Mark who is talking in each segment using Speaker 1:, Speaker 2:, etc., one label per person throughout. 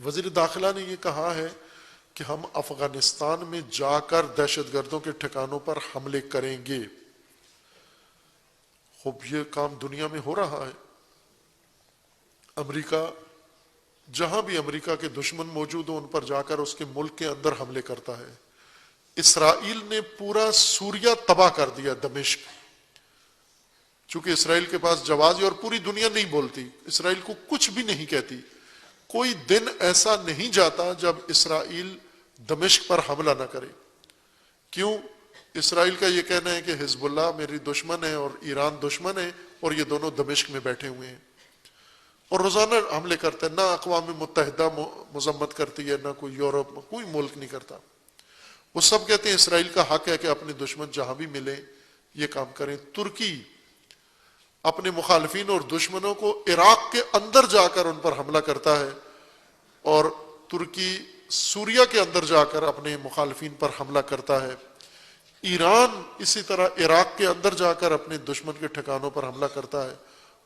Speaker 1: وزیر داخلہ نے یہ کہا ہے کہ ہم افغانستان میں جا کر دہشت گردوں کے ٹھکانوں پر حملے کریں گے. خوب یہ کام دنیا میں ہو رہا ہے. امریکہ جہاں بھی امریکہ کے دشمن موجود ہوں ان پر جا کر اس کے ملک کے اندر حملے کرتا ہے. اسرائیل نے پورا سوریہ تباہ کر دیا، دمشق. چونکہ اسرائیل کے پاس جواز ہے اور پوری دنیا نہیں بولتی، اسرائیل کو کچھ بھی نہیں کہتی. کوئی دن ایسا نہیں جاتا جب اسرائیل دمشق پر حملہ نہ کرے. کیوں؟ اسرائیل کا یہ کہنا ہے کہ حزب اللہ میری دشمن ہے اور ایران دشمن ہے اور یہ دونوں دمشق میں بیٹھے ہوئے ہیں اور روزانہ حملے کرتے ہیں. نہ اقوام متحدہ مذمت کرتی ہے، نہ کوئی یورپ، کوئی ملک نہیں کرتا. وہ سب کہتے ہیں اسرائیل کا حق ہے کہ اپنے دشمن جہاں بھی ملے یہ کام کریں. ترکی اپنے مخالفین اور دشمنوں کو عراق کے اندر جا کر ان پر حملہ کرتا ہے اور ترکی سوریہ کے اندر جا کر اپنے مخالفین پر حملہ کرتا ہے. ایران اسی طرح عراق کے اندر جا کر اپنے دشمن کے ٹھکانوں پر حملہ کرتا ہے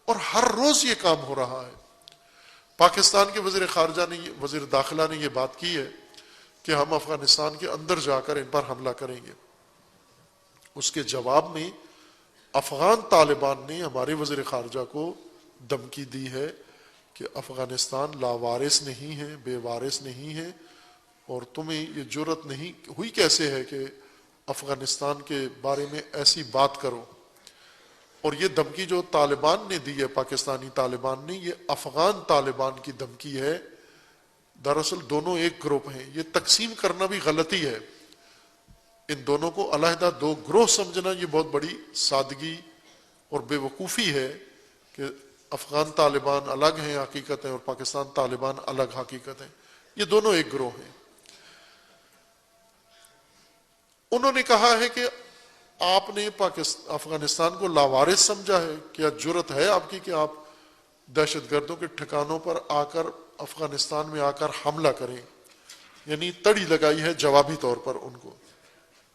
Speaker 1: اور ہر روز یہ کام ہو رہا ہے. پاکستان کے وزیر خارجہ نے، وزیر داخلہ نے یہ بات کی ہے کہ ہم افغانستان کے اندر جا کر ان پر حملہ کریں گے. اس کے جواب میں افغان طالبان نے ہمارے وزیر خارجہ کو دھمکی دی ہے کہ افغانستان لاوارث نہیں ہے، بے وارث نہیں ہے، اور تمہیں یہ جرأت نہیں ہوئی کیسے ہے کہ افغانستان کے بارے میں ایسی بات کرو. اور یہ دھمکی جو طالبان نے دی ہے، پاکستانی طالبان نے، یہ افغان طالبان کی دھمکی ہے. دراصل دونوں ایک گروپ ہیں. یہ تقسیم کرنا بھی غلطی ہے. ان دونوں کو علیحدہ دو گروہ سمجھنا یہ بہت بڑی سادگی اور بے وقوفی ہے کہ افغان طالبان الگ ہیں حقیقت ہے اور پاکستان طالبان الگ حقیقت ہے. یہ دونوں ایک گروہ ہیں. انہوں نے کہا ہے کہ آپ نے افغانستان کو لاوارث سمجھا ہے. کیا جرأت ہے آپ کی کہ آپ دہشت گردوں کے ٹھکانوں پر آ کر افغانستان میں آ کر حملہ کریں؟ یعنی تڑی لگائی ہے جوابی طور پر ان کو.